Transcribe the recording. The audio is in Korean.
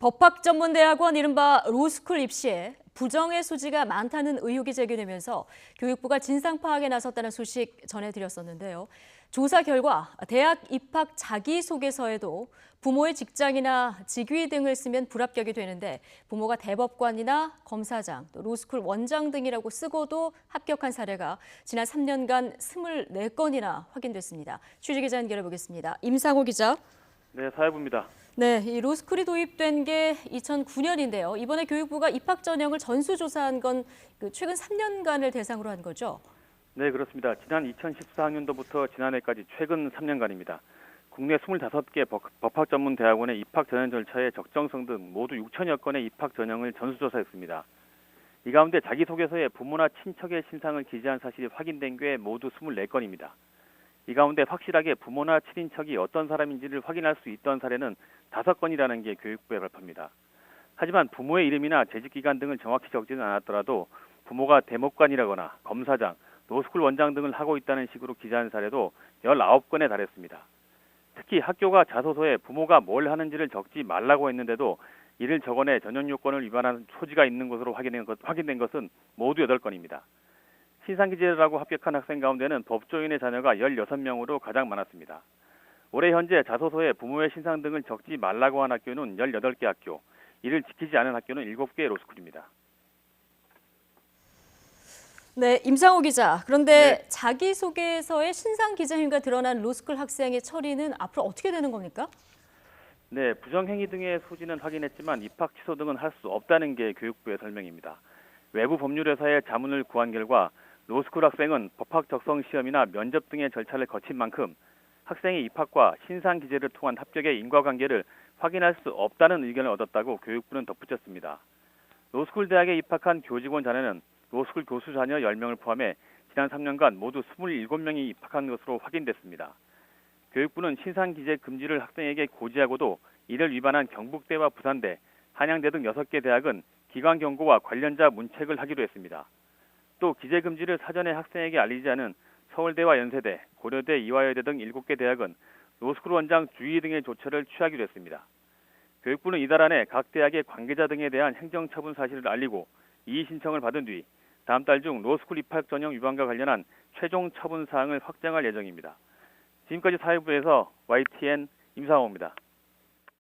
법학전문대학원 이른바 로스쿨 입시에 부정의 소지가 많다는 의혹이 제기되면서 교육부가 진상 파악에 나섰다는 소식 전해드렸었는데요. 조사 결과 대학 입학 자기소개서에도 부모의 직장이나 직위 등을 쓰면 불합격이 되는데 부모가 대법관이나 검사장, 또 로스쿨 원장 등이라고 쓰고도 합격한 사례가 지난 3년간 24건이나 확인됐습니다. 취재기자 연결해 보겠습니다. 임상호 기자. 네, 사회부입니다. 네, 이 로스쿨이 도입된 게 2009년인데요. 이번에 교육부가 입학 전형을 전수조사한 건 최근 3년간을 대상으로 한 거죠? 네, 그렇습니다. 지난 2014학년도부터 지난해까지 최근 3년간입니다. 국내 25개 법학전문대학원의 입학 전형 절차의 적정성 등 모두 6천여 건의 입학 전형을 전수조사했습니다. 이 가운데 자기소개서에 부모나 친척의 신상을 기재한 사실이 확인된 게 모두 24건입니다. 이 가운데 확실하게 부모나 친인척이 어떤 사람인지를 확인할 수 있던 사례는 5건이라는 게 교육부의 발표입니다. 하지만 부모의 이름이나 재직기간 등을 정확히 적지는 않았더라도 부모가 대법관이라거나 검사장, 로스쿨 원장 등을 하고 있다는 식으로 기재한 사례도 19건에 달했습니다. 특히 학교가 자소서에 부모가 뭘 하는지를 적지 말라고 했는데도 이를 적어내 전형 요건을 위반한 소지가 있는 것으로 확인된 것은 모두 8건입니다. 신상기재라고 합격한 학생 가운데는 법조인의 자녀가 16명으로 가장 많았습니다. 올해 현재 자소서에 부모의 신상 등을 적지 말라고 한 학교는 18개 학교, 이를 지키지 않은 학교는 7개의 로스쿨입니다. 네, 임상호 기자. 그런데 네. 자기소개서에 신상 기재 행위가 드러난 로스쿨 학생의 처리는 앞으로 어떻게 되는 겁니까? 네, 부정행위 등의 소지는 확인했지만 입학 취소 등은 할 수 없다는 게 교육부의 설명입니다. 외부 법률회사의 자문을 구한 결과 로스쿨 학생은 법학 적성 시험이나 면접 등의 절차를 거친 만큼 학생의 입학과 신상 기재를 통한 합격의 인과관계를 확인할 수 없다는 의견을 얻었다고 교육부는 덧붙였습니다. 로스쿨 대학에 입학한 교직원 자녀는 로스쿨 교수 자녀 10명을 포함해 지난 3년간 모두 27명이 입학한 것으로 확인됐습니다. 교육부는 신상 기재 금지를 학생에게 고지하고도 이를 위반한 경북대와 부산대, 한양대 등 6개 대학은 기관 경고와 관련자 문책을 하기로 했습니다. 또 기재 금지를 사전에 학생에게 알리지 않은 서울대와 연세대, 고려대, 이화여대 등 7개 대학은 로스쿨 원장 주의 등의 조처를 취하기로 했습니다. 교육부는 이달 안에 각 대학의 관계자 등에 대한 행정처분 사실을 알리고 이의 신청을 받은 뒤 다음 달 중 로스쿨 입학 전형 위반과 관련한 최종 처분 사항을 확정할 예정입니다. 지금까지 사회부에서 YTN 임상호입니다.